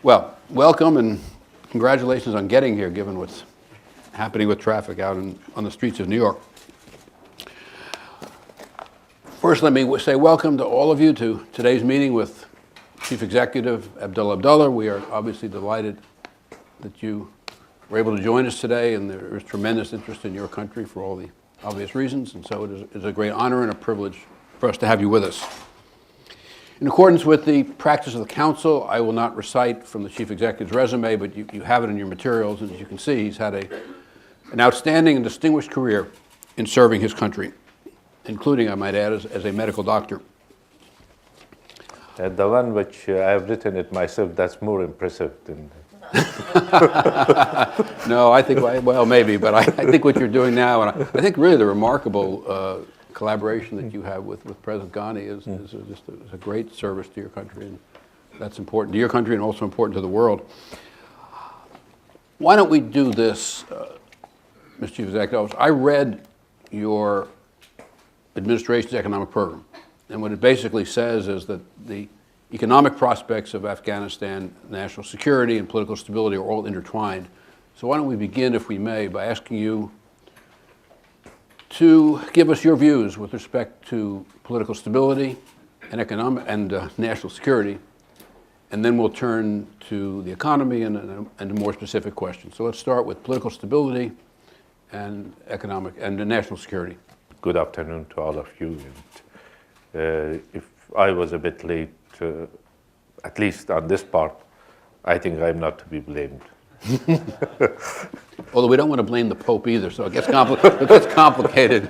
Well, welcome and congratulations on getting here, given what's happening with traffic out on the streets of New York. First, let me say welcome to all of you to today's meeting with Chief Executive Abdullah. We are obviously delighted that you were able to join us today, and there is tremendous interest in your country for all the obvious reasons, and so it is a great honor and a privilege for us to have you with us. In accordance with the practice of the Council, I will not recite from the Chief Executive's resume, but you have it in your materials, and as you can see, he's had an outstanding and distinguished career in serving his country, including, I might add, as a medical doctor. The one which I've written it myself, that's more impressive than... No, I think, well, maybe, but I think what you're doing now, and I think really the remarkable collaboration that you have with President Ghani is just a great service to your country, and that's important to your country and also important to the world. Why don't we do this, Mr. Chief Executive? I read your administration's economic program, and what it basically says is that the economic prospects of Afghanistan, national security, and political stability are all intertwined. So why don't we begin, if we may, by asking you to give us your views with respect to political stability and economic and national security, and then we'll turn to the economy and more specific questions. So let's start with political stability and economic and national security. Good afternoon to all of you. And, if I was a bit late, at least on this part, I think I'm not to be blamed. Although we don't want to blame the Pope either, so it gets complicated.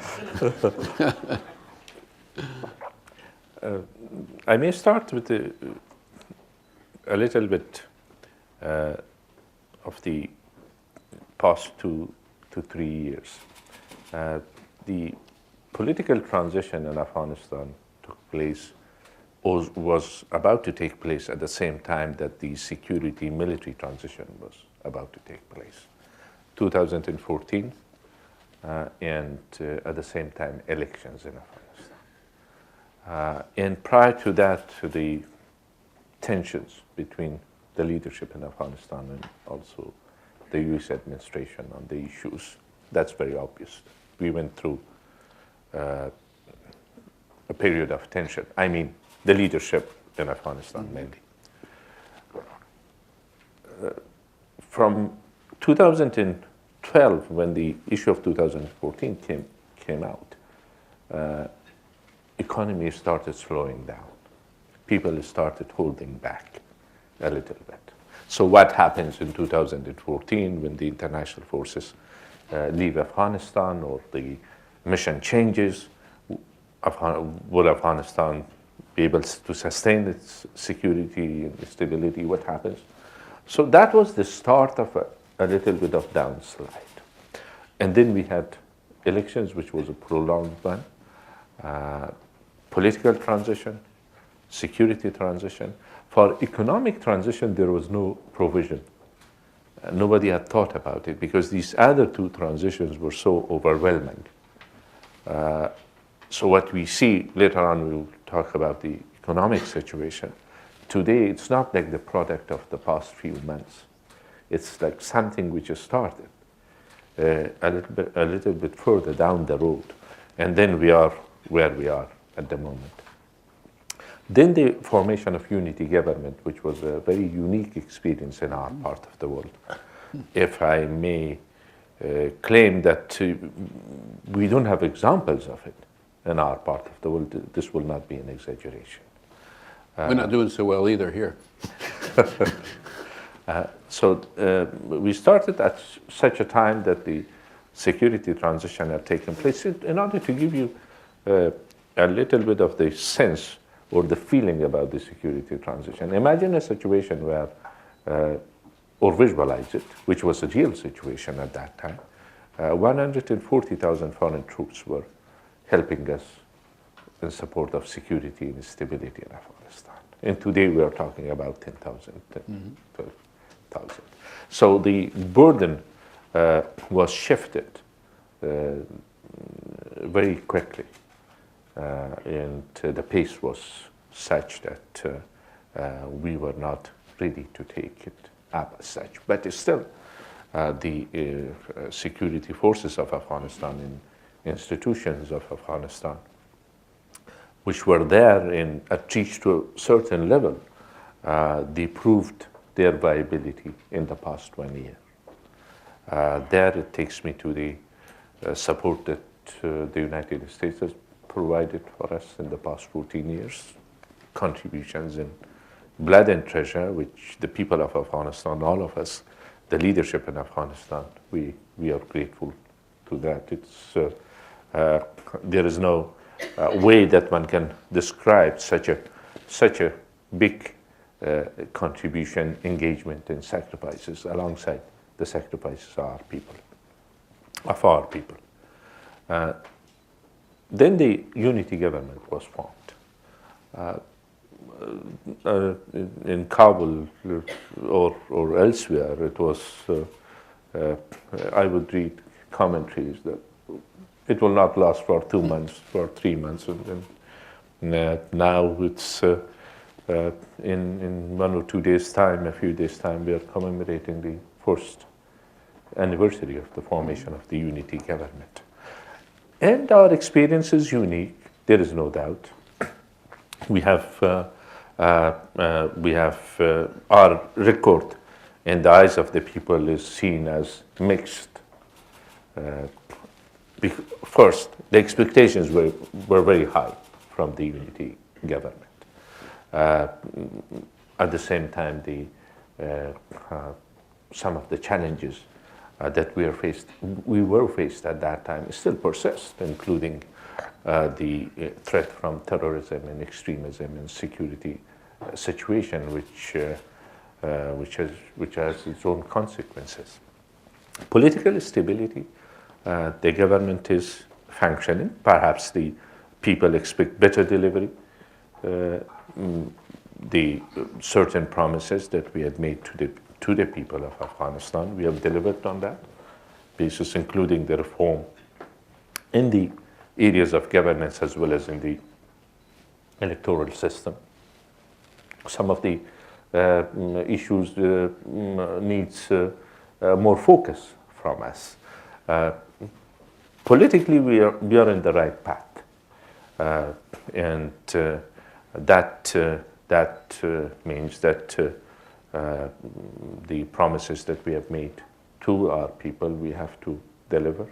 I may start with a little bit of the past 2 to 3 years. The political transition in Afghanistan took place, or was about to take place at the same time that the security military transition was about to take place. 2014, and at the same time elections in Afghanistan. And prior to that, the tensions between the leadership in Afghanistan and also the US administration on the issues, that's very obvious. We went through a period of tension. I mean, the leadership in Afghanistan mainly. From 2012, when the issue of 2014 came out, economy started slowing down. People started holding back a little bit. So what happens in 2014 when the international forces leave Afghanistan or the mission changes? Will Afghanistan be able to sustain its security and stability? What happens? So that was the start of a little bit of downslide. And then we had elections, which was a prolonged one, political transition, security transition. For economic transition, there was no provision. Nobody had thought about it because these other two transitions were so overwhelming. So what we see later on, we'll talk about the economic situation. Today, it's not like the product of the past few months. It's like something which has started a little bit further down the road. And then we are where we are at the moment. Then the formation of unity government, which was a very unique experience in our part of the world. If I may claim that we don't have examples of it in our part of the world, this will not be an exaggeration. We're not doing so well either here. So we started at such a time that the security transition had taken place. In order to give you a little bit of the sense or the feeling about the security transition, imagine a situation where, or visualize it, which was a real situation at that time, 140,000 foreign troops were helping us in support of security and stability in Afghanistan. And today we are talking about 10,000, 12,000. So the burden was shifted very quickly. And the pace was such that we were not ready to take it up as such. But it's still, the security forces of Afghanistan and institutions of Afghanistan, which were there and reached to a certain level, they proved their viability in the past 1 year. There it takes me to the support that the United States has provided for us in the past 14 years, contributions in blood and treasure, which the people of Afghanistan, all of us, the leadership in Afghanistan, we are grateful to that. It's, there is no way that one can describe such a big contribution, engagement, and sacrifices alongside the sacrifices of our people. Then the unity government was formed. In Kabul or elsewhere, it was, I would read commentaries that it will not last for 2 months, for 3 months, and now it's in 1 or 2 days' time, a few days' time, we are commemorating the first anniversary of the formation of the unity government. And our experience is unique, there is no doubt. We have our record in the eyes of the people is seen as mixed. First, the expectations were very high from the unity government. At the same time, some of the challenges that we were faced at that time still persist, including the threat from terrorism and extremism and security situation, which has its own consequences. Political stability, the government is functioning. Perhaps the people expect better delivery. The certain promises that we had made to the people of Afghanistan, we have delivered on that basis, including the reform in the areas of governance as well as in the electoral system. Some of the issues needs more focus from us. Politically, we are in the right path, and that means that the promises that we have made to our people, we have to deliver.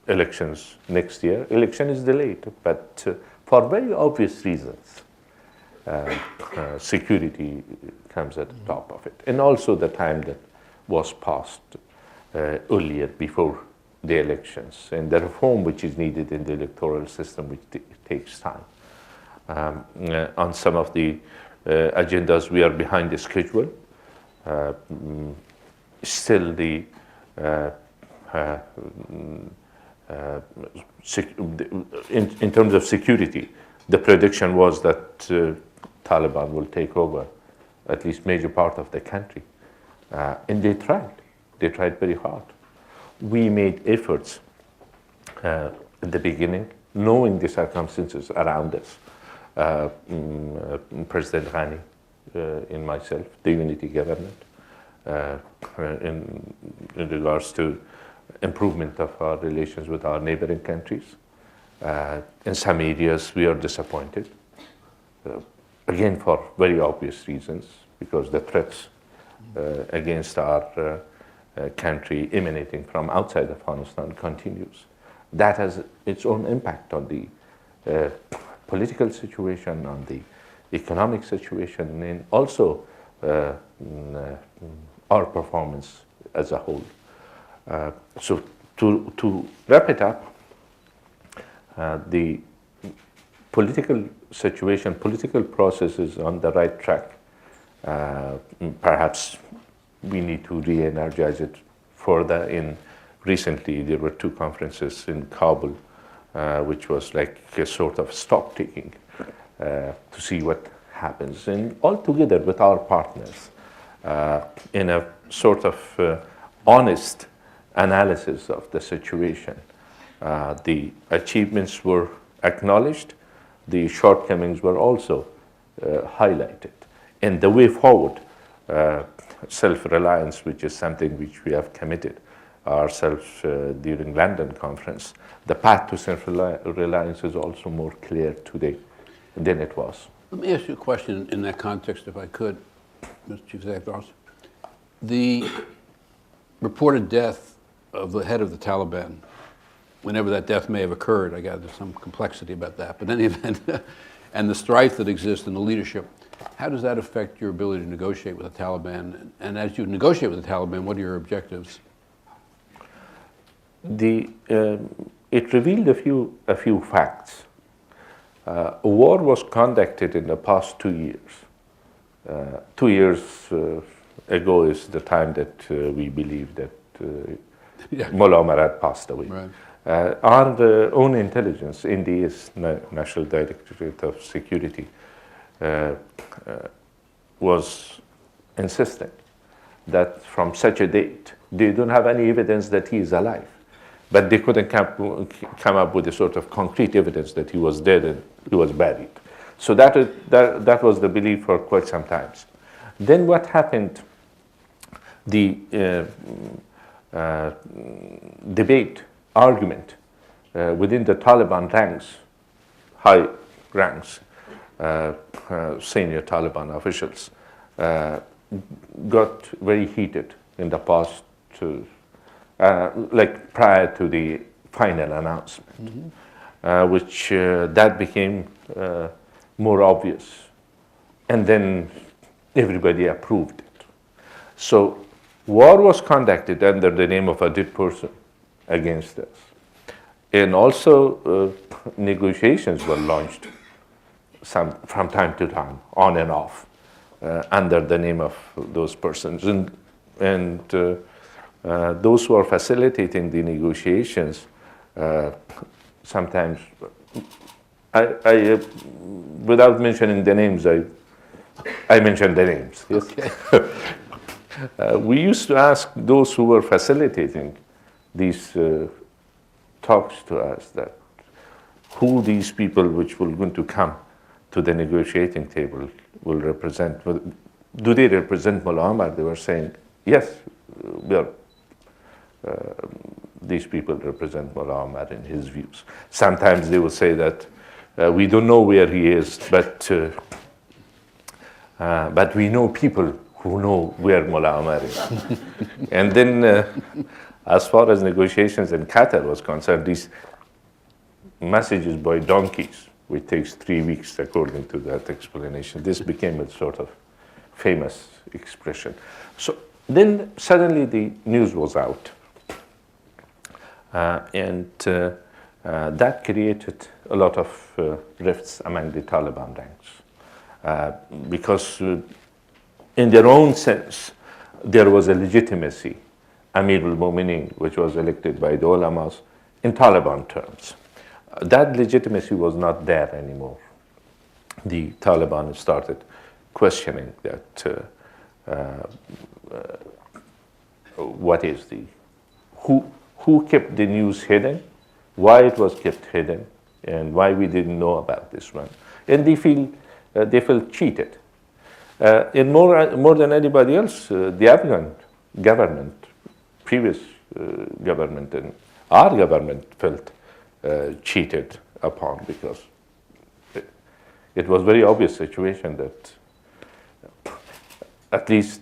Elections next year. Election is delayed, but for very obvious reasons. Security comes at the top of it. And also the time that was passed earlier before the elections, and the reform which is needed in the electoral system, which takes time. On some of the agendas, we are behind the schedule. Still, in terms of security, the prediction was that Taliban will take over at least major part of the country. And they tried very hard. We made efforts at the beginning, knowing the circumstances around us. President Ghani and myself, the unity government, in regards to improvement of our relations with our neighboring countries. In some areas, we are disappointed, again for very obvious reasons, because the threats against our country emanating from outside Afghanistan continues. That has its own impact on the political situation, on the economic situation, and also our performance as a whole. So to wrap it up, the political situation, political process is on the right track. Perhaps we need to re-energize it further. Recently, there were 2 conferences in Kabul, which was like a sort of stock taking to see what happens, and all together with our partners in a sort of honest analysis of the situation. The achievements were acknowledged, the shortcomings were also highlighted, And the way forward, self-reliance, which is something which we have committed ourselves during London conference, the path to self-reliance is also more clear today than it was. Let me ask you a question in that context, if I could, Mr. Chief Executive Officer. The reported death of the head of the Taliban, whenever that death may have occurred, I gather there's some complexity about that, but in any event, and the strife that exists in the leadership, how does that affect your ability to negotiate with the Taliban? And as you negotiate with the Taliban, what are your objectives? It revealed a few facts. A war was conducted in the past 2 years. 2 years ago is the time that we believe that Mullah Omar had passed away. Right. Our own intelligence, NDS, National Directorate of Security, was insistent that from such a date, they don't have any evidence that he is alive. But they couldn't come up with a sort of concrete evidence that he was dead and he was buried. So that was the belief for quite some time. Then what happened, the debate, argument within the Taliban ranks, high ranks, senior Taliban officials, got very heated in the past, like prior to the final announcement, which that became more obvious. And then everybody approved it. So war was conducted under the name of a dead person against us. And also negotiations were launched from time to time, on and off, under the name of those persons. And those who are facilitating the negotiations, sometimes, I without mentioning the names, I mentioned the names. Yes. Okay. We used to ask those who were facilitating these talks to us that who these people which were going to come to the negotiating table will represent. Do they represent Mullah Omar? They were saying, yes, we are. These people represent Mullah Omar in his views. Sometimes they will say that we don't know where he is, but we know people who know where Mullah Omar is. And then, as far as negotiations in Qatar was concerned, these messages by donkeys, which takes 3 weeks according to that explanation, this became a sort of famous expression. So then suddenly the news was out. And that created a lot of rifts among the Taliban ranks. Because in their own sense, there was a legitimacy, Amir al-Mu'minin, which was elected by the ulamas, in Taliban terms. That legitimacy was not there anymore. The Taliban started questioning that what is the, who kept the news hidden, why it was kept hidden, and why we didn't know about this one. And they felt cheated. And more than anybody else, the Afghan government, previous government, and our government felt cheated upon, because it was a very obvious situation that at least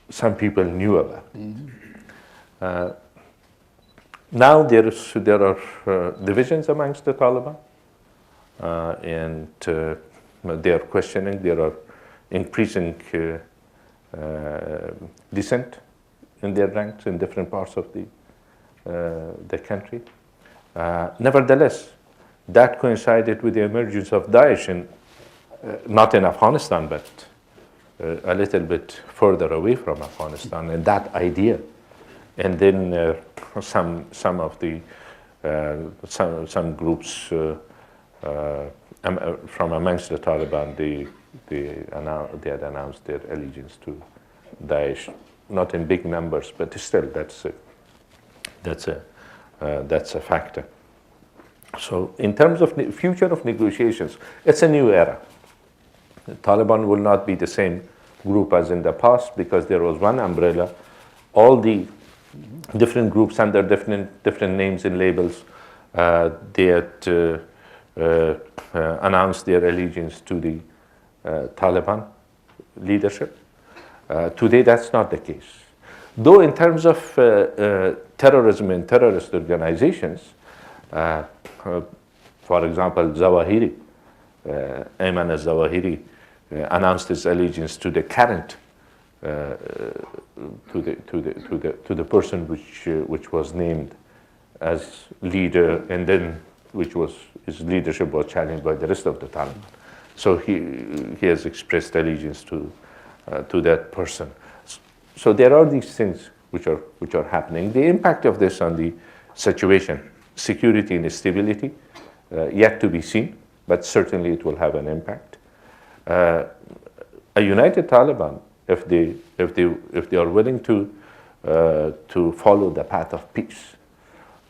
some people knew about. Mm-hmm. Now there are divisions amongst the Taliban, and they are questioning. There are increasing dissent in their ranks in different parts of the country. Nevertheless, that coincided with the emergence of Daesh, not in Afghanistan, but a little bit further away from Afghanistan, and that idea. And then some of the some groups from amongst the Taliban, they had announced their allegiance to Daesh, not in big numbers, but still that's a factor. So in terms of future of negotiations, it's a new era. Taliban will not be the same group as in the past because there was one umbrella. All the different groups under different names and labels, they had announced their allegiance to the Taliban leadership. Today, that's not the case. Though in terms of terrorism and terrorist organizations, for example, Zawahiri, Ayman al-Zawahiri announced his allegiance to the current, to the person which was named as leader, and then his leadership was challenged by the rest of the Taliban. So he has expressed allegiance to that person. So there are these things which are happening. The impact of this on the situation, security and stability, yet to be seen, but certainly it will have an impact. A united Taliban, if they are willing to follow the path of peace,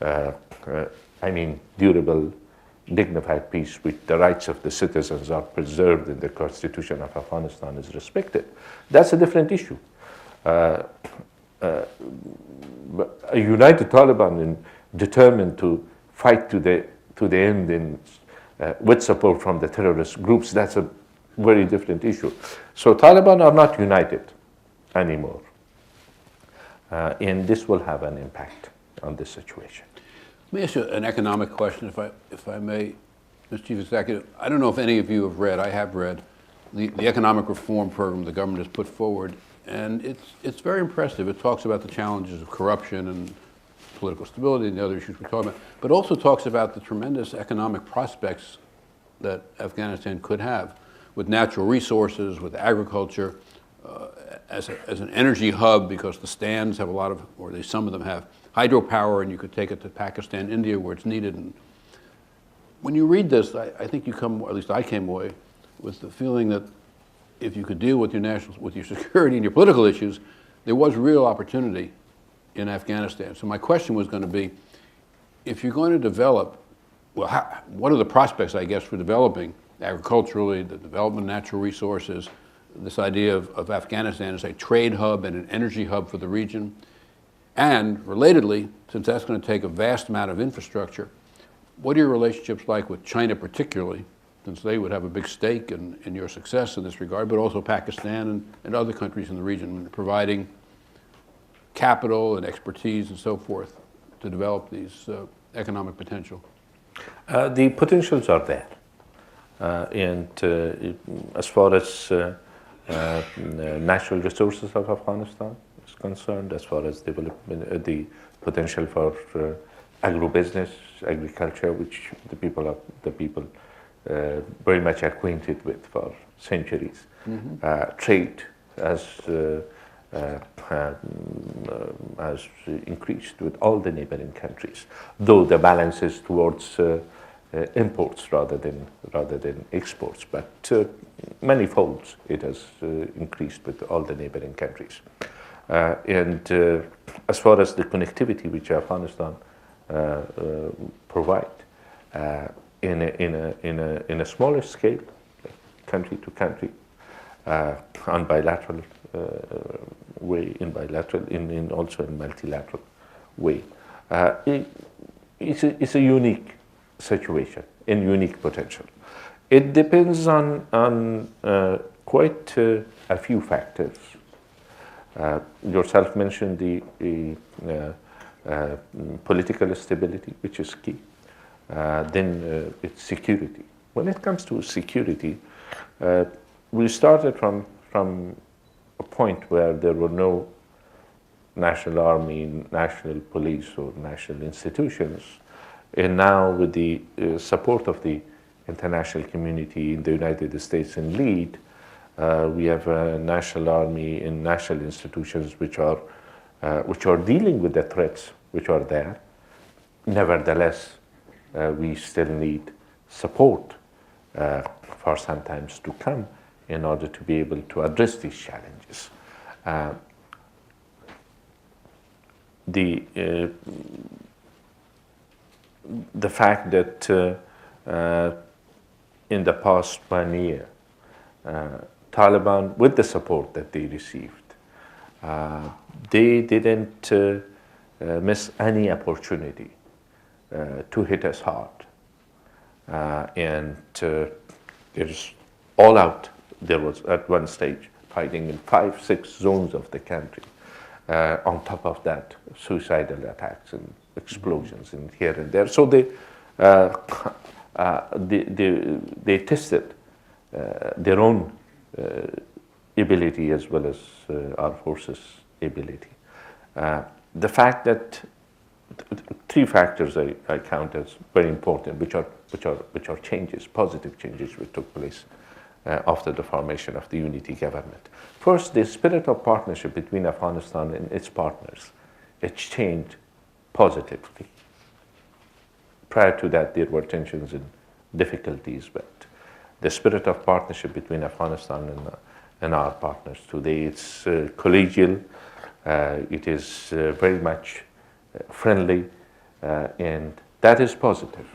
I mean durable, dignified peace, with the rights of the citizens are preserved and the constitution of Afghanistan is respected, that's a different issue. A united Taliban and determined to fight to the end and with support from the terrorist groups, that's a very different issue. So Taliban are not united anymore. And this will have an impact on this situation. Let me ask you an economic question, if I may, Mr. Chief Executive. I don't know if any of you have read, I have read, the economic reform program the government has put forward, and it's very impressive. It talks about the challenges of corruption and political stability and the other issues we're talking about, but also talks about the tremendous economic prospects that Afghanistan could have with natural resources, with agriculture, as an energy hub, because the stands have a lot of, or at least some of them have, hydropower, and you could take it to Pakistan, India, where it's needed. And when you read this, I think you come, or at least I came away, with the feeling that if you could deal with your security and your political issues, there was real opportunity in Afghanistan. So my question was going to be, if you're going to develop, well, what are the prospects, I guess, for developing agriculturally, the development of natural resources, this idea of Afghanistan as a trade hub and an energy hub for the region? And relatedly, since that's going to take a vast amount of infrastructure, what are your relationships like with China particularly, since they would have a big stake in your success in this regard, but also Pakistan and other countries in the region, providing capital and expertise and so forth to develop these economic potential? The potentials are there. And as far as natural resources of Afghanistan is concerned, as far as development, the potential for agribusiness, agriculture, which the people very much acquainted with for centuries, trade has increased with all the neighboring countries, though the balance is towards imports rather than exports, but many folds it has increased with all the neighboring countries. And as far as the connectivity which Afghanistan provide in a smaller scale, country to country, on bilateral way, in also in multilateral way, it's a unique situation and unique potential. It depends on quite a few factors. Yourself mentioned the political stability, which is key. Then it's security. When it comes to security, we started from a point where there were no national army, national police, or national institutions. And now with the support of the international community in the United States and lead, we have a national army and national institutions which are dealing with the threats which are there. Nevertheless, we still need support for some times to come in order to be able to address these challenges. The fact that in the past 1 year, Taliban, with the support that they received, they didn't miss any opportunity to hit us hard. And it is all out. There was at one stage fighting in 5-6 zones of the country. On top of that, suicidal attacks and explosions in here and there. So they tested their own ability as well as our forces' ability. The fact that three factors I count as very important, which are changes, positive changes, which took place after the formation of the unity government. First, the spirit of partnership between Afghanistan and its partners, it changed positively. Prior to that, there were tensions and difficulties, but the spirit of partnership between Afghanistan and our partners today, it's collegial, it is very much friendly, and that is positive.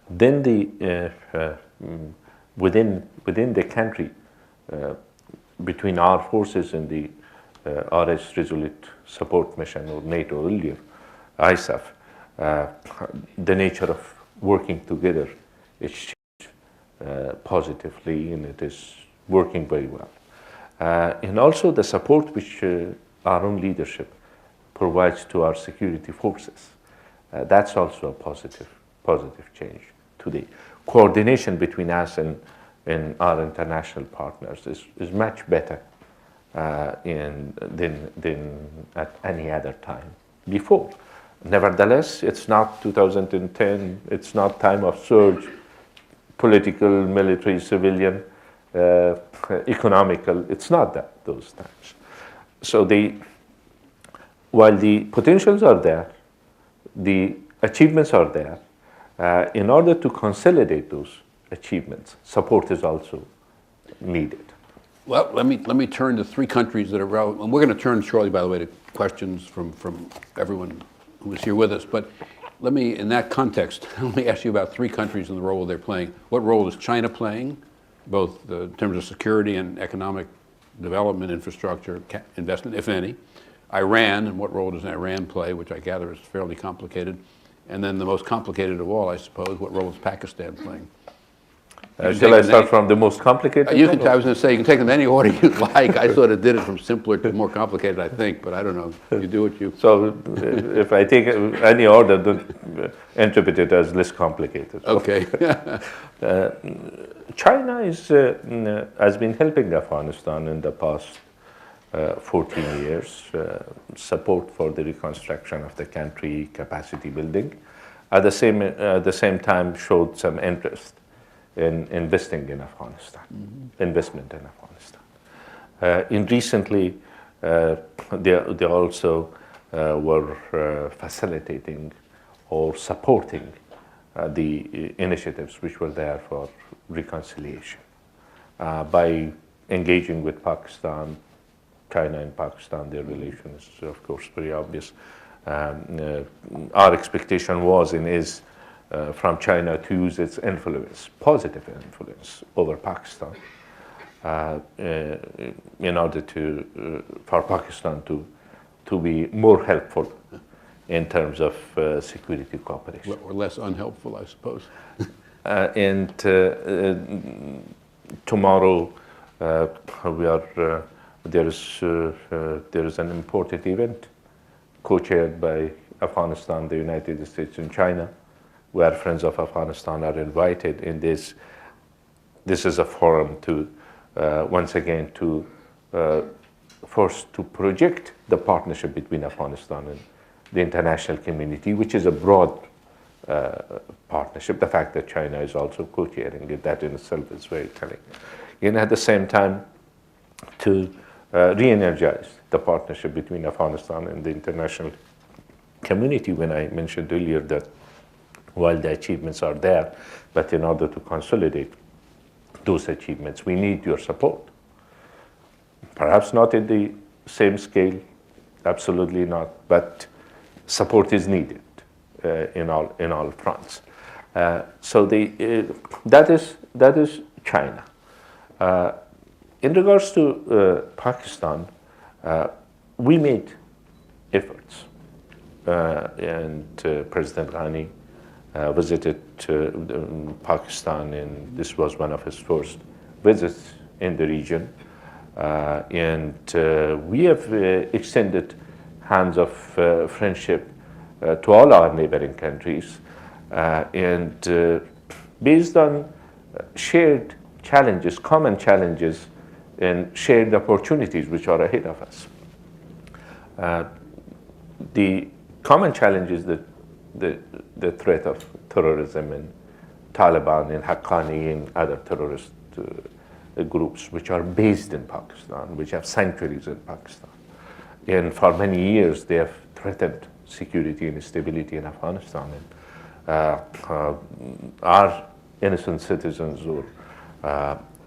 Then within the country, between our forces and the RS Resolute Support Mission, or NATO earlier, ISAF, the nature of working together is changed positively, and it is working very well. And also the support which our own leadership provides to our security forces, that's also a positive change today. Coordination between us and our international partners is much better than at any other time before. Nevertheless, it's not 2010, it's not time of surge, political, military, civilian, economical, it's not those times. So while the potentials are there, the achievements are there, in order to consolidate those achievements, support is also needed. Well, let me turn to three countries that are relevant. And we're going to turn shortly, by the way, to questions from everyone who is here with us. But let me, in that context, let me ask you about three countries and the role they're playing. What role is China playing, both in terms of security and economic development, infrastructure, investment, if any? Iran, and what role does Iran play, which I gather is fairly complicated? And then the most complicated of all, I suppose, what role is Pakistan playing? Shall I start from the most complicated? I was going to say, you can take them in any order you like. I sort of did it from simpler to more complicated, I think, but I don't know. You do what you... So if I take any order, don't interpret it as less complicated. Okay. China has been helping Afghanistan in the past 14 years, support for the reconstruction of the country, capacity building. At the same time, showed some interest in investing in Afghanistan, investment in Afghanistan. Recently, they also were facilitating or supporting the initiatives which were there for reconciliation by engaging with Pakistan. China and Pakistan, their relation is, of course, very obvious. Our expectation was and is from China to use its influence, positive influence, over Pakistan in order for Pakistan to be more helpful in terms of security cooperation. Or less unhelpful, I suppose. And tomorrow there is an important event co-chaired by Afghanistan, the United States, and China, where Friends of Afghanistan are invited. In this is a forum to once again to first to project the partnership between Afghanistan and the international community, which is a broad partnership. The fact that China is also co-chairing it, that in itself is very telling. And at the same time, to re-energize the partnership between Afghanistan and the international community, when I mentioned earlier that while the achievements are there, but in order to consolidate those achievements, we need your support. Perhaps not at the same scale, absolutely not, but support is needed in all fronts. So that is China. In regards to Pakistan, we made efforts, and President Ghani visited Pakistan, and this was one of his first visits in the region. And we have extended hands of friendship to all our neighboring countries, and based on shared challenges, common challenges, and shared opportunities which are ahead of us. The common challenge is the threat of terrorism and Taliban and Haqqani and other terrorist groups which are based in Pakistan, which have sanctuaries in Pakistan. And for many years they have threatened security and stability in Afghanistan. And our innocent citizens or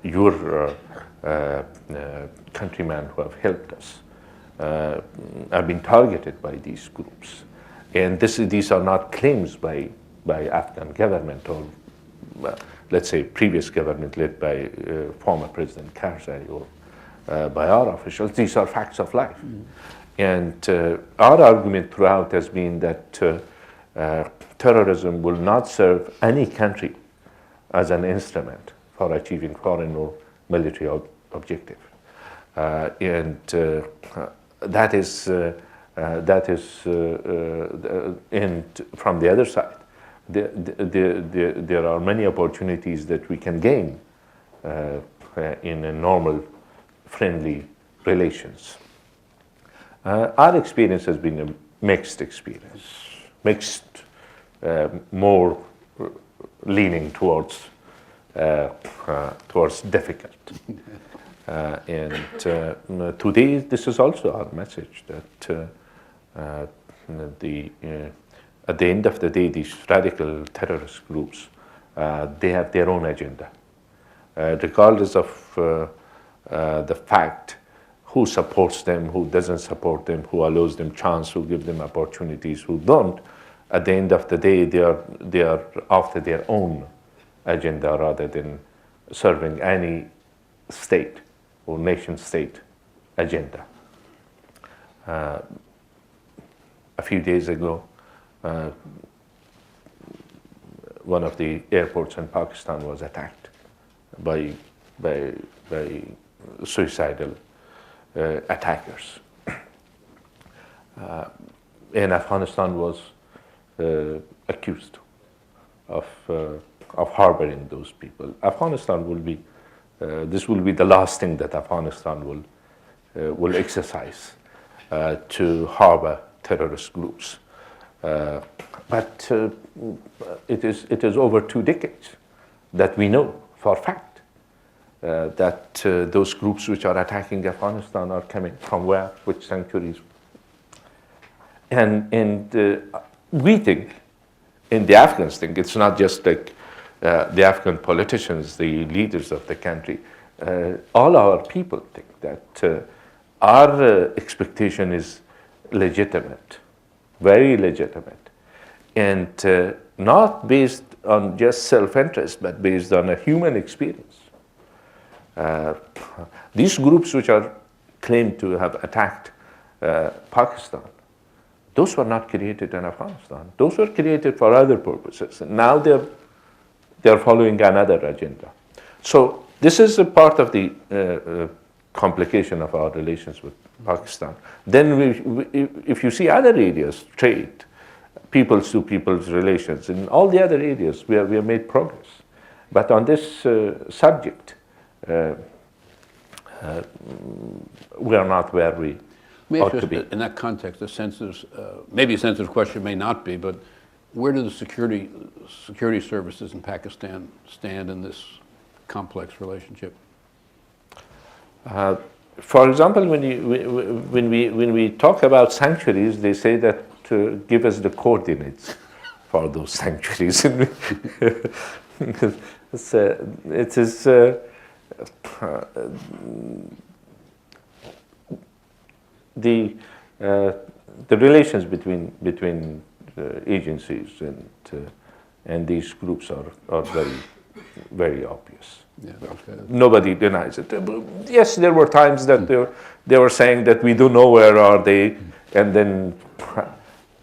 your countrymen who have helped us have been targeted by these groups. And these are not claims by Afghan government or let's say previous government led by former President Karzai or by our officials. These are facts of life. And our argument throughout has been that terrorism will not serve any country as an instrument for achieving foreign or military objective. And that is and from the other side, there are many opportunities that we can gain in a normal, friendly relations. Our experience has been a mixed experience, more leaning towards difficult. And today, this is also our message that at the end of the day, these radical terrorist groups, they have their own agenda. Regardless of the fact who supports them, who doesn't support them, who allows them chance, who gives them opportunities, who don't, at the end of the day, they are after their own agenda rather than serving any state or nation state agenda. A few days ago, one of the airports in Pakistan was attacked by suicidal attackers. And Afghanistan was accused of harboring those people. Afghanistan will be, this will be the last thing that Afghanistan will exercise to harbor terrorist groups. But it is over 2 decades that we know for a fact that those groups which are attacking Afghanistan are coming from where, which sanctuaries. And we think in the Afghans think, it's not just like the Afghan politicians, the leaders of the country, all our people think that our expectation is legitimate, very legitimate, and not based on just self-interest, but based on a human experience. These groups which are claimed to have attacked Pakistan, those were not created in Afghanistan. Those were created for other purposes. And now they're following another agenda. So this is a part of the complication of our relations with Pakistan. Then if you see other areas, trade, peoples to peoples relations, in all the other areas we have made progress. But on this subject, we are not where we ought to be. In that context, a sensitive, maybe a sensitive question may not be, but where do the security services in Pakistan stand in this complex relationship? For example, when we talk about sanctuaries, they say that give us the coordinates for those sanctuaries. It is the relations between agencies and these groups are very very obvious. Yeah, okay. Nobody denies it. Yes, there were times that they were saying that we don't know where are they, and then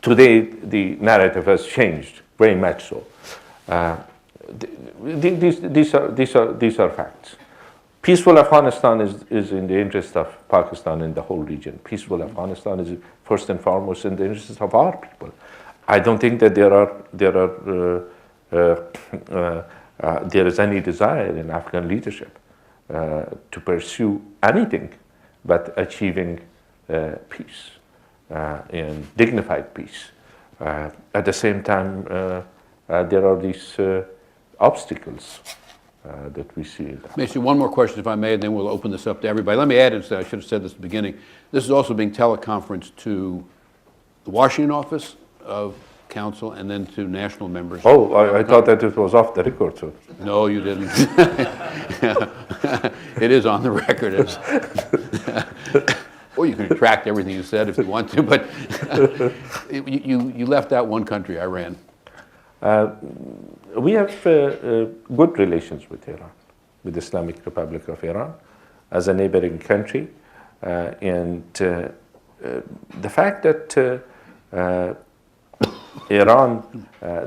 today the narrative has changed very much so. These are facts. Peaceful Afghanistan is in the interest of Pakistan and the whole region. Peaceful Afghanistan is first and foremost in the interest of our people. I don't think that there is any desire in Afghan leadership to pursue anything but achieving peace and dignified peace. At the same time, there are these obstacles that we see. Let me ask you one more question, if I may, and then we'll open this up to everybody. Let me add this, I should have said this at the beginning. This is also being teleconferenced to the Washington office of Council and then to national members. Oh, I thought that it was off the record, so. No, you didn't. It is on the record. Or you can retract everything you said if you want to, but you left out one country, Iran. We have good relations with Iran, with the Islamic Republic of Iran, as a neighboring country. And the fact that Iran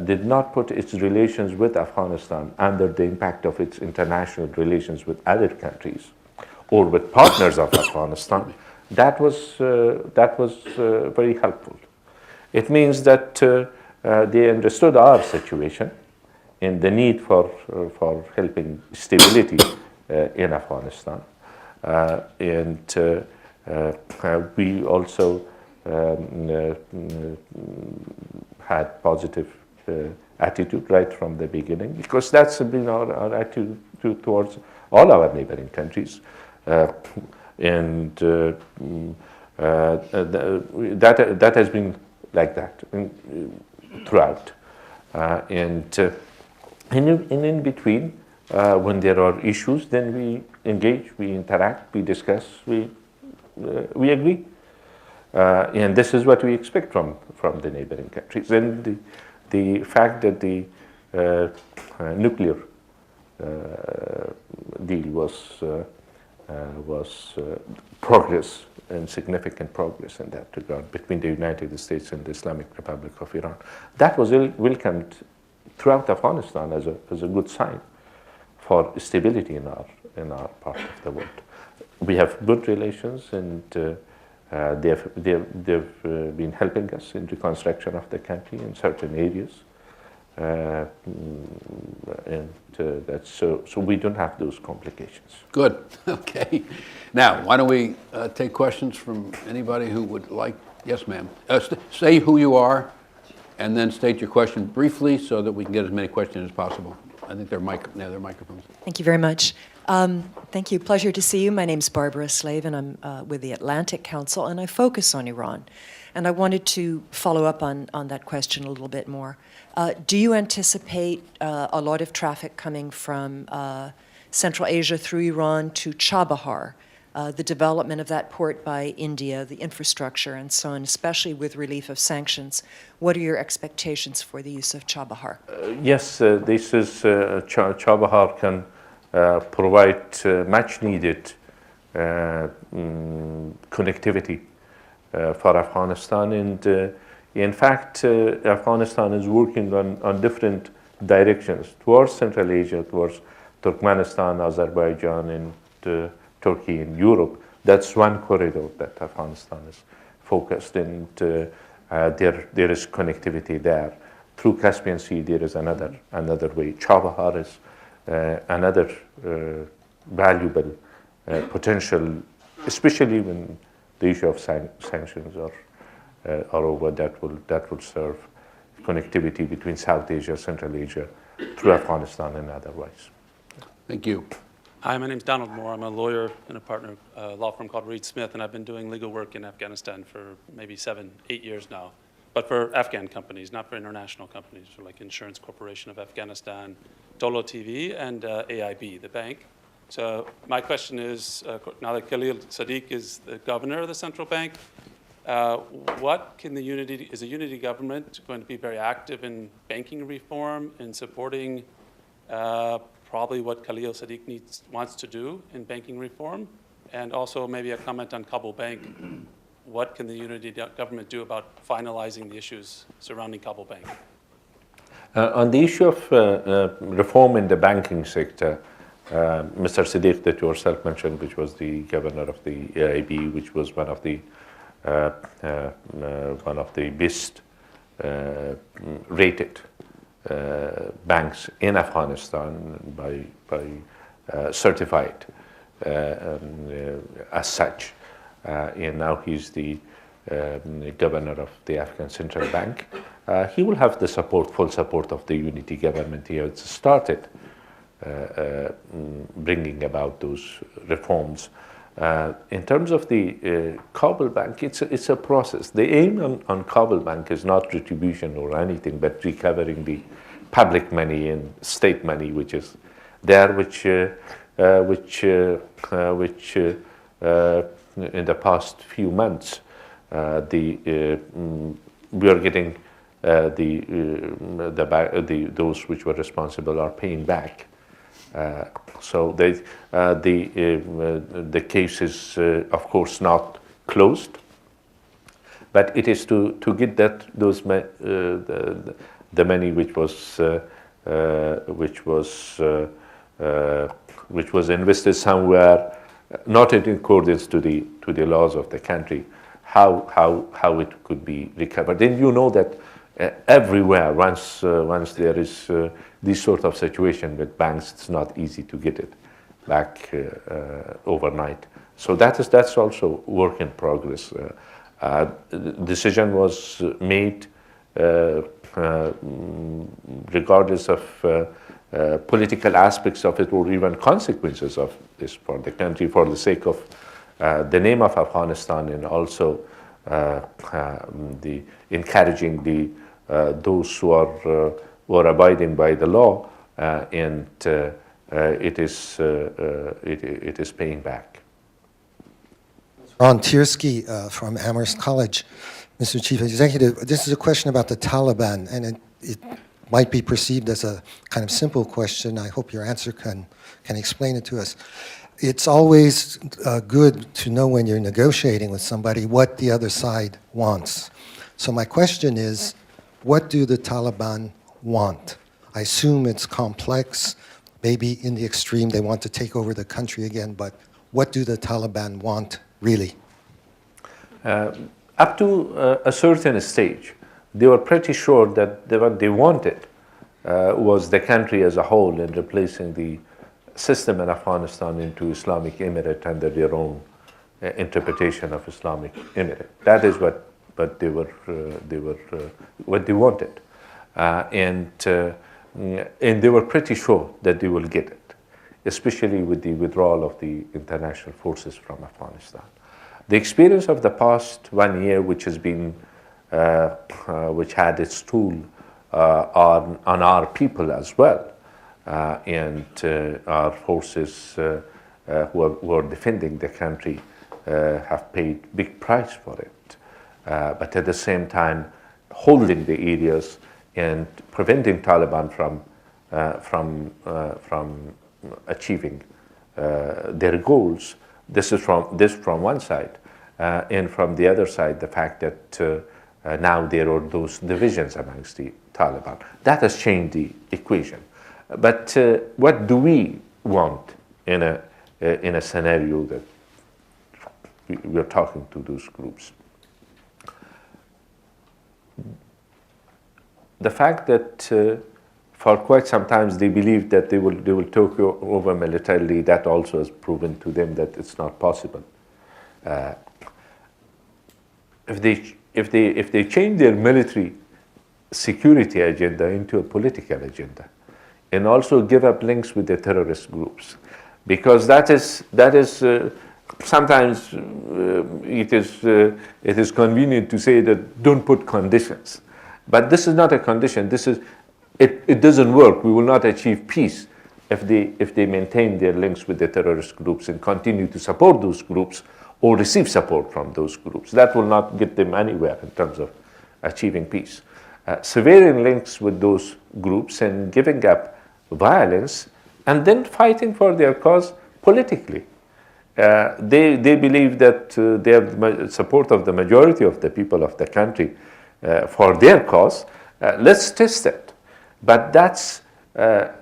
did not put its relations with Afghanistan under the impact of its international relations with other countries or with partners of Afghanistan, that was very helpful. It means that they understood our situation and the need for helping stability in Afghanistan. And we also had positive attitude right from the beginning, because that's been our attitude towards all our neighboring countries. And that has been like that throughout. And in between, when there are issues, then we engage, we interact, we discuss, we agree. And this is what we expect from the neighboring countries. And the fact that the nuclear deal was progress, and significant progress in that regard between the United States and the Islamic Republic of Iran. That was welcomed throughout Afghanistan as a good sign for stability in our part of the world. We have good relations, and they've been helping us in reconstruction of the country in certain areas. And that's so we don't have those complications. Good. Okay. Now, why don't we take questions from anybody who would like? Yes, ma'am. Say who you are, and then state your question briefly so that we can get as many questions as possible. I think there are microphones. Thank you very much. Thank you. Pleasure to see you. My name's Barbara Slave, and I'm with the Atlantic Council, and I focus on Iran. And I wanted to follow up on that question a little bit more. Do you anticipate a lot of traffic coming from Central Asia through Iran to Chabahar, the development of that port by India, the infrastructure and so on, especially with relief of sanctions? What are your expectations for the use of Chabahar? Yes, this is Chabahar can provide much needed connectivity for Afghanistan, and in fact, Afghanistan is working on different directions towards Central Asia, towards Turkmenistan, Azerbaijan, and Turkey and Europe. That's one corridor that Afghanistan is focused, and there is connectivity there. Through Caspian Sea, there is another way. Chabahar is another valuable potential, especially when the issue of sanctions are over. That will serve connectivity between South Asia, Central Asia, through Afghanistan and otherwise. Thank you. Hi, my name's Donald Moore. I'm a lawyer and a partner at a law firm called Rئیس, and I've been doing legal work in Afghanistan for maybe 7-8 years now, but for Afghan companies, not for international companies, for like Insurance Corporation of Afghanistan, Dolo TV, and AIB, the bank. So my question is, now that Khalil Sadiq is the governor of the central bank, is a unity government going to be very active in banking reform and supporting probably what Khalil Sadiq wants to do in banking reform, and also maybe a comment on Kabul Bank. What can the unity government do about finalizing the issues surrounding Kabul Bank? On the issue of reform in the banking sector, Mr. Sadiq, that you yourself mentioned, which was the governor of the AIB, which was one of the best rated banks in Afghanistan by certified as such, and now he's the governor of the Afghan Central Bank. He will have the full support of the unity government. He has started bringing about those reforms. In terms of the Kabul Bank, it's a process. The aim on Kabul Bank is not retribution or anything, but recovering the public money and state money, which is there, which in the past few months, we are getting those which were responsible are paying back. So the case is, of course, not closed, but it is to get the money which was invested somewhere, not in accordance to the laws of the country, how it could be recovered. And you know that everywhere, once there is this sort of situation with banks, it's not easy to get it back overnight. So that's also work in progress. Decision was made regardless of political aspects of it or even consequences of this for the country, for the sake of the name of Afghanistan, and also the encouraging those who are abiding by the law, and it is paying back. Ron Tiersky from Amherst College. Mr. Chief Executive, this is a question about the Taliban, and it might be perceived as a kind of simple question. I hope your answer can explain it to us. It's always good to know when you're negotiating with somebody what the other side wants. So my question is, what do the Taliban want? I assume it's complex. Maybe in the extreme they want to take over the country again, but what do the Taliban want really? Up to a certain stage, they were pretty sure that what they wanted was the country as a whole, and replacing the system in Afghanistan into Islamic Emirate under their own interpretation of Islamic Emirate. That is what they wanted, and they were pretty sure that they will get it, especially with the withdrawal of the international forces from Afghanistan. The experience of the past 1 year, which has been, which had its toll on our people as well, and our forces who are defending the country have paid big price for it. But at the same time, holding the areas and preventing Taliban from achieving their goals. This from one side, and from the other side, the fact that now there are those divisions amongst the Taliban. That has changed the equation. But what do we want in a scenario that we are talking to those groups? The fact that for quite some time they believe that they will take over militarily, that also has proven to them that it's not possible. If they change their military security agenda into a political agenda, and also give up links with the terrorist groups, because that is sometimes it is convenient to say that don't put conditions, but this is not a condition. This is it doesn't work. We will not achieve peace if they maintain their links with the terrorist groups and continue to support those groups or receive support from those groups. That will not get them anywhere in terms of achieving peace. Severing links with those groups and giving up violence and then fighting for their cause politically. They believe that they have the support of the majority of the people of the country for their cause. Let's test it. But that's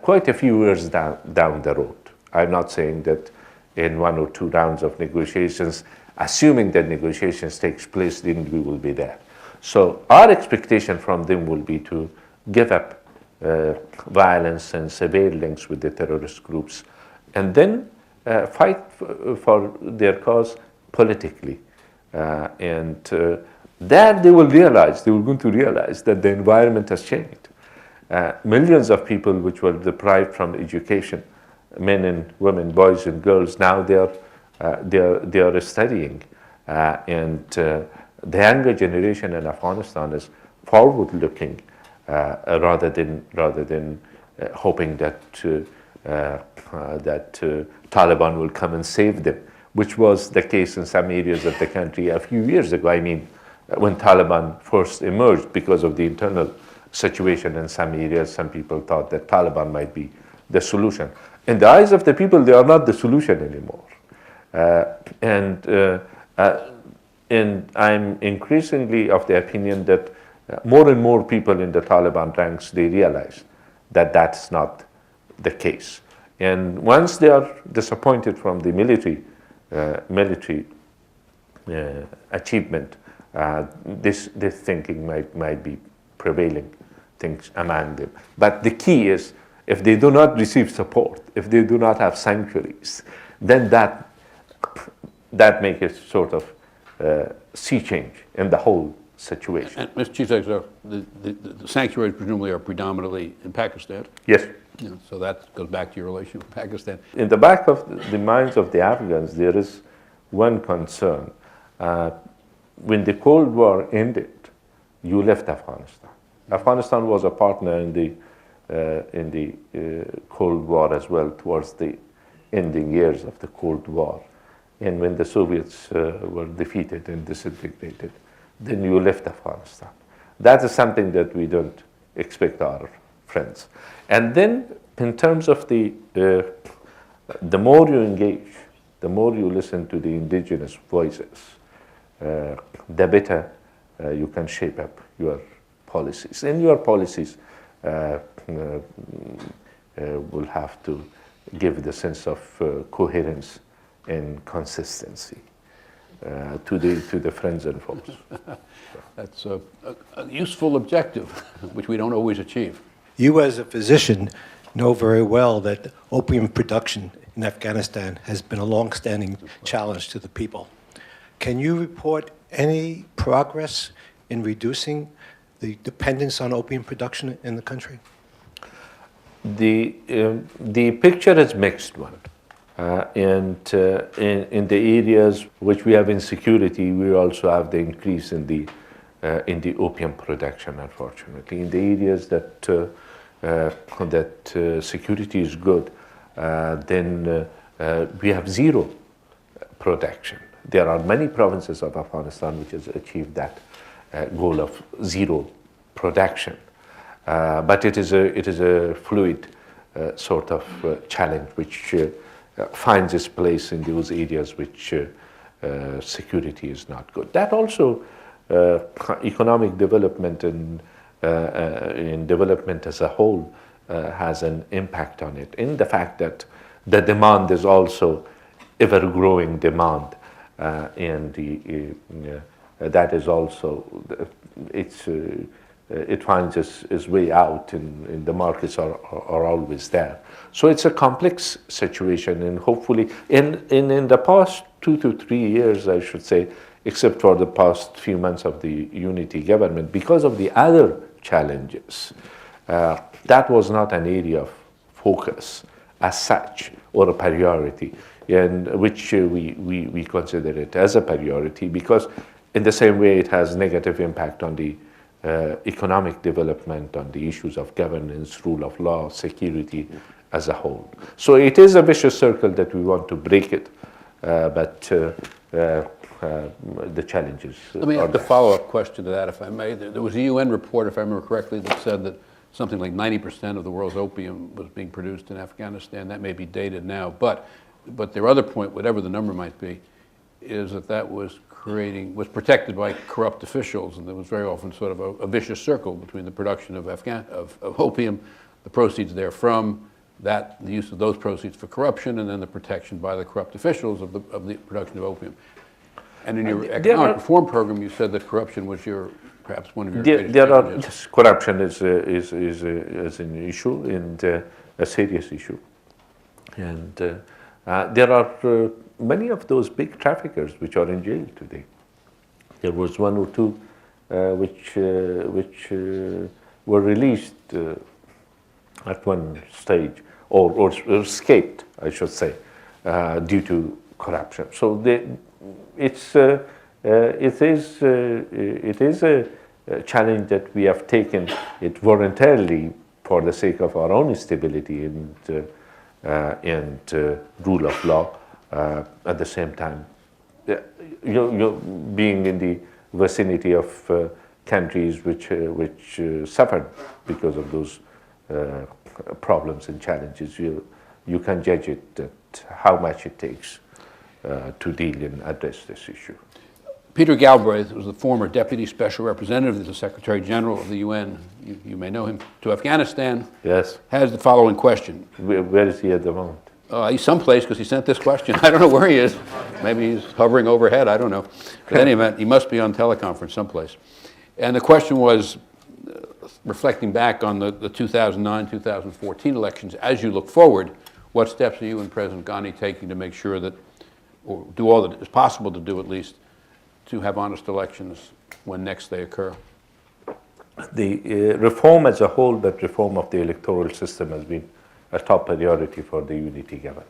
quite a few years down the road. I'm not saying that in 1 or 2 rounds of negotiations, assuming that negotiations takes place, then we will be there. So our expectation from them will be to give up violence and severe links with the terrorist groups, and then fight for their cause politically. And there they will going to realize that the environment has changed. Millions of people which were deprived from education, men and women, boys and girls, now they are studying. And the younger generation in Afghanistan is forward-looking rather than hoping that Taliban will come and save them, which was the case in some areas of the country a few years ago. I mean, when Taliban first emerged, because of the internal situation in some areas, some people thought that Taliban might be the solution. In the eyes of the people, they are not the solution anymore. And I'm increasingly of the opinion that more and more people in the Taliban ranks, they realize that that's not the case. And once they are disappointed from the military achievement, this thinking might be prevailing things among them. But the key is, if they do not receive support, if they do not have sanctuaries, then that makes a sort of sea change in the whole situation. And Mr. Chief Secretary, the sanctuaries presumably are predominantly in Pakistan. Yes. You know, so that goes back to your relationship with Pakistan. In the back of the minds of the Afghans, there is one concern. When the Cold War ended, you left Afghanistan. Afghanistan was a partner in the Cold War as well, towards the ending years of the Cold War. And when the Soviets were defeated and disintegrated, then you left Afghanistan. That is something that we don't expect our friends. And then, in terms of the more you engage, the more you listen to the indigenous voices, the better you can shape up your policies. And your policies will have to give the sense of coherence and consistency to the friends and foes. That's a useful objective, which we don't always achieve. You, as a physician, know very well that opium production in Afghanistan has been a long-standing challenge to the people. Can you report any progress in reducing the dependence on opium production in the country? The picture is mixed one. And in the areas which we have insecurity, we also have the increase in the opium production, unfortunately. In the areas that security is good, then we have zero production. There are many provinces of Afghanistan which has achieved that goal of zero production. But it is a fluid sort of challenge which finds its place in those areas which security is not good. That also economic development and in development as a whole has an impact on it, in the fact that the demand is also ever-growing demand, and that is also, it finds its way out, and the markets are always there. So it's a complex situation, and hopefully, in the past 2 to 3 years, I should say, except for the past few months of the unity government, because of the other challenges, that was not an area of focus as such, or a priority, in which we consider it as a priority, because in the same way it has negative impact on the economic development, on the issues of governance, rule of law, security as a whole. So it is a vicious circle that we want to break it, but the challenges Let me are ask a there. follow-up question to that, if I may. There was a UN report, if I remember correctly, that said that something like 90% of the world's opium was being produced in Afghanistan. That may be dated now, but their other point, whatever the number might be, is that was protected by corrupt officials, and there was very often sort of a vicious circle between the production of opium, the proceeds therefrom, the use of those proceeds for corruption, and then the protection by the corrupt officials of the production of opium. And in your economic reform program, you said that corruption was perhaps one of your greatest challenges. Yes, corruption is an issue, and a serious issue. And there are many of those big traffickers which are in jail today. There was one or two which were released at one stage, or escaped, I should say, due to corruption. So it is a challenge that we have taken it voluntarily for the sake of our own stability and rule of law. At the same time, you're being in the vicinity of countries which suffered because of those problems and challenges, you can judge it that how much it takes to deal and address this issue. Peter Galbraith was the former Deputy Special Representative to the Secretary General of the UN. You may know him, to Afghanistan. Yes. Has the following question. Where is he at the moment? He's someplace because he sent this question. I don't know where he is. Maybe he's hovering overhead. I don't know. But in any event, he must be on teleconference someplace. And the question was, reflecting back on the 2009-2014 elections, as you look forward, what steps are you and President Ghani taking to make sure that, or do all that is possible to do at least, to have honest elections when next they occur? The reform as a whole, that reform of the electoral system has been a top priority for the unity government.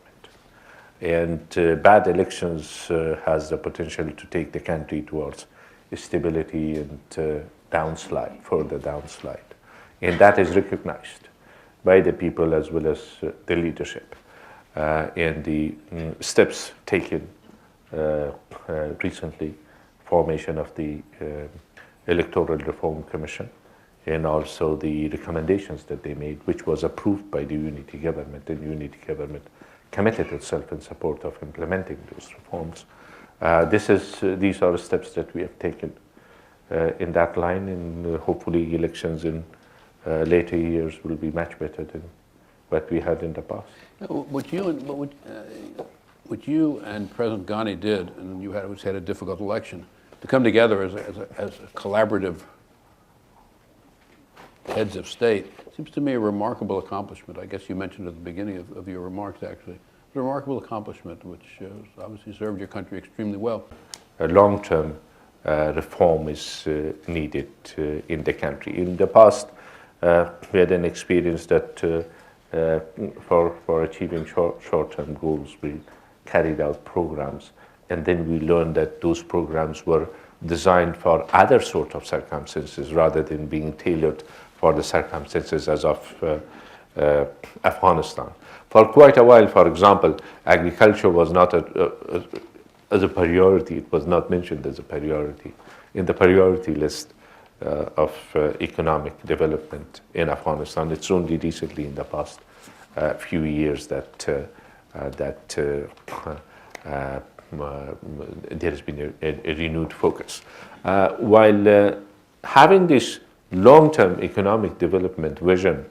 And bad elections has the potential to take the country towards stability and further downslide. And that is recognized by the people as well as the leadership. And the steps taken recently, formation of the Electoral Reform Commission, and also the recommendations that they made, which was approved by the unity government, and unity government committed itself in support of implementing those reforms. These are the steps that we have taken in that line, and hopefully elections in later years will be much better than what we had in the past. What you and President Ghani did, and you had a difficult election, to come together as a collaborative heads of state, seems to me a remarkable accomplishment. I guess you mentioned at the beginning of your remarks, actually. A remarkable accomplishment which obviously served your country extremely well. A long-term reform is needed in the country. In the past, we had an experience that for achieving short-term goals, we carried out programs, and then we learned that those programs were designed for other sort of circumstances rather than being tailored for the circumstances as of Afghanistan. For quite a while, for example, agriculture was not as a priority. It was not mentioned as a priority in the priority list of economic development in Afghanistan. It's only recently, in the past few years, that there has been a renewed focus. While having this long-term economic development vision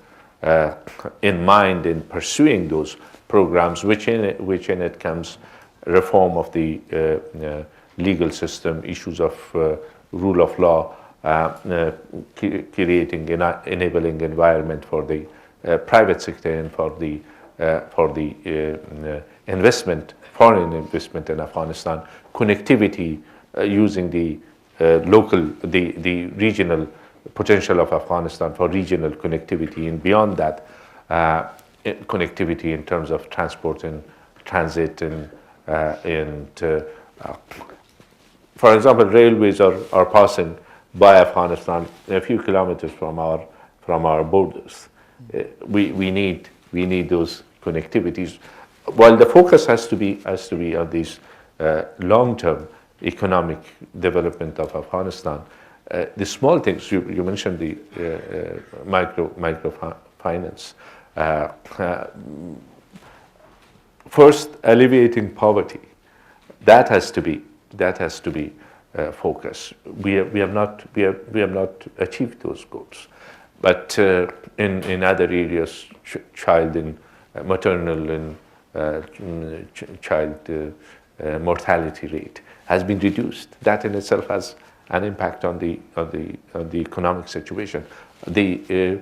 in mind in pursuing those programs, which in it comes reform of the legal system, issues of rule of law, creating enabling environment for the private sector and for the investment, foreign investment in Afghanistan, connectivity using the regional potential of Afghanistan for regional connectivity, and beyond that, connectivity in terms of transport and transit and for example, railways are passing by Afghanistan a few kilometers from our borders. We need those connectivities. While the focus has to be on these long-term economic development of Afghanistan, the small things, you mentioned the microfinance. First, alleviating poverty. That has to be focus. We have not achieved those goals, but in other areas, child and maternal and child mortality rate has been reduced. That in itself has an impact on the economic situation. The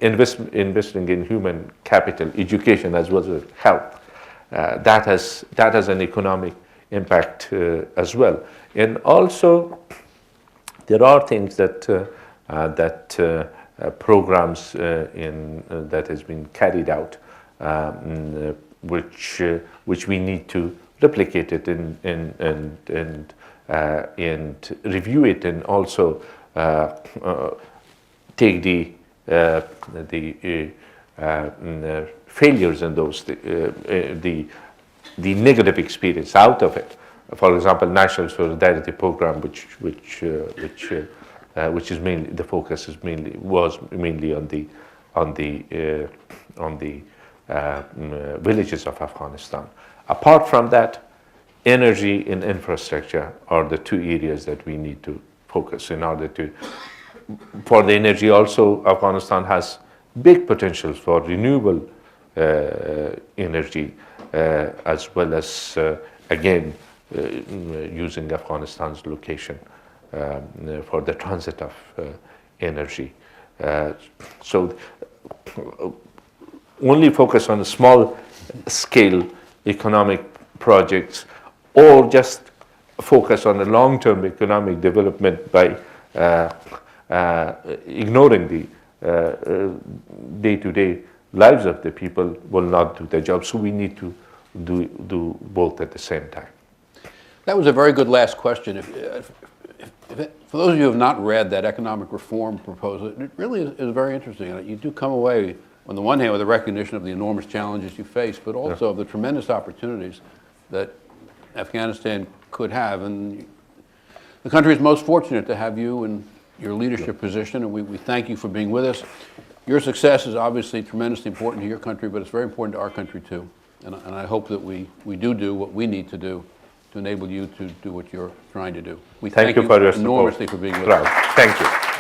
investing in human capital, education, as well as health, that has an economic impact as well. And also, there are things that programs that has been carried out, which we need to replicate it and review it, and also take the failures in those, the negative experience out of it. For example, National Solidarity Program, which is mainly, the focus was mainly on the villages of Afghanistan. Apart from that, energy and infrastructure are the two areas that we need to focus in order to. For the energy also, Afghanistan has big potentials for renewable energy, as well as, again, using Afghanistan's location for the transit of energy. So only focus on small scale economic projects, or just focus on the long-term economic development by ignoring the day-to-day lives of the people will not do their job. So we need to do both at the same time. That was a very good last question. For those of you who have not read that economic reform proposal, it really is very interesting. You do come away, on the one hand, with a recognition of the enormous challenges you face, but also of the tremendous opportunities that Afghanistan could have. And the country is most fortunate to have you in your leadership position, and we thank you for being with us. Your success is obviously tremendously important to your country, but it's very important to our country too. And I hope that we do what we need to do to enable you to do what you're trying to do. We thank you for your support. enormously for being with us. Thank you.